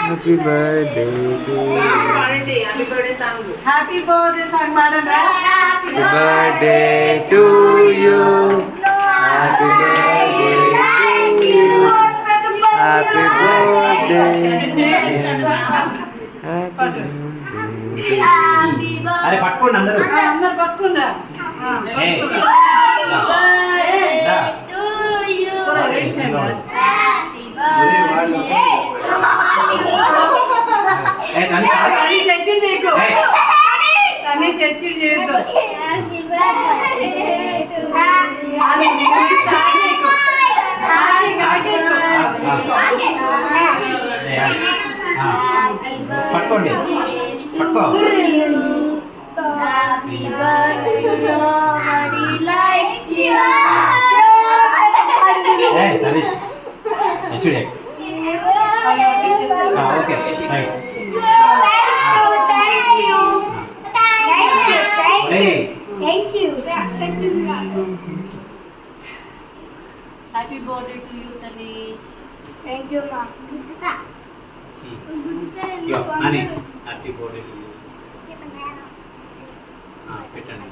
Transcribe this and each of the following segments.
Happy birthday to happy birthday song పాడండి. Happy birthday to you happy birthday to you happy birthday అరే పట్టుకోండి అందరూ అందరు పట్టుకుందా. సెచ్చుడు చేయొద్దు. పట్టుకోండి పట్టుకో. హరీష్ చూడే okay happy birthday to you Tanish. Thank you మా అని హ్యాపీ బర్త్డే టు యూ పెట్టండి.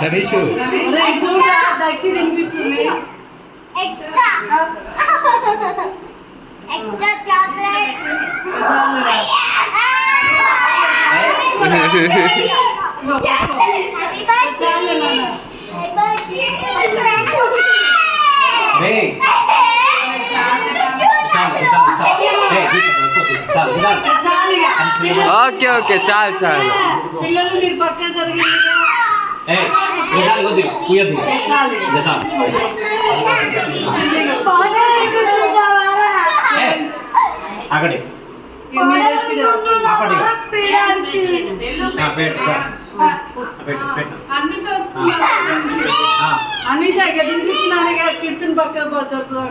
హరీష్ వినిపిస్తుంది. ఎక్స్ట్రా చాక్లెట్ ఓకే ఓకే చాలు చాలు. పిల్లలు మీరు పక్క జరిగింది. అక్కడే అన్నిటి తినిపించిన కిడ్స్ పక్క జరుపుదాం.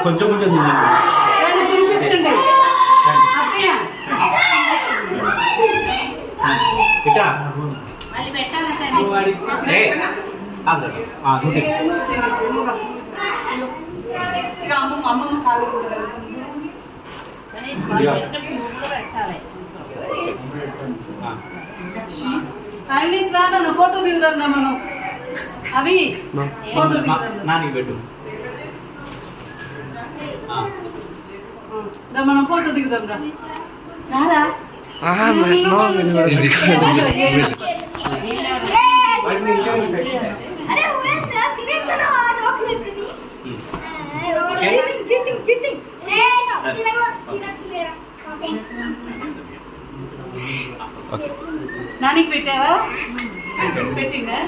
కొంచెం కొంచెం తినిపించండి. ఇట్లా ఫోటో దిగుదాం మనం. అవి నాని పెట్టు మనం ఫోటో దిగుదాం రా. నానికి పెట్టావా? పెట్టిందా?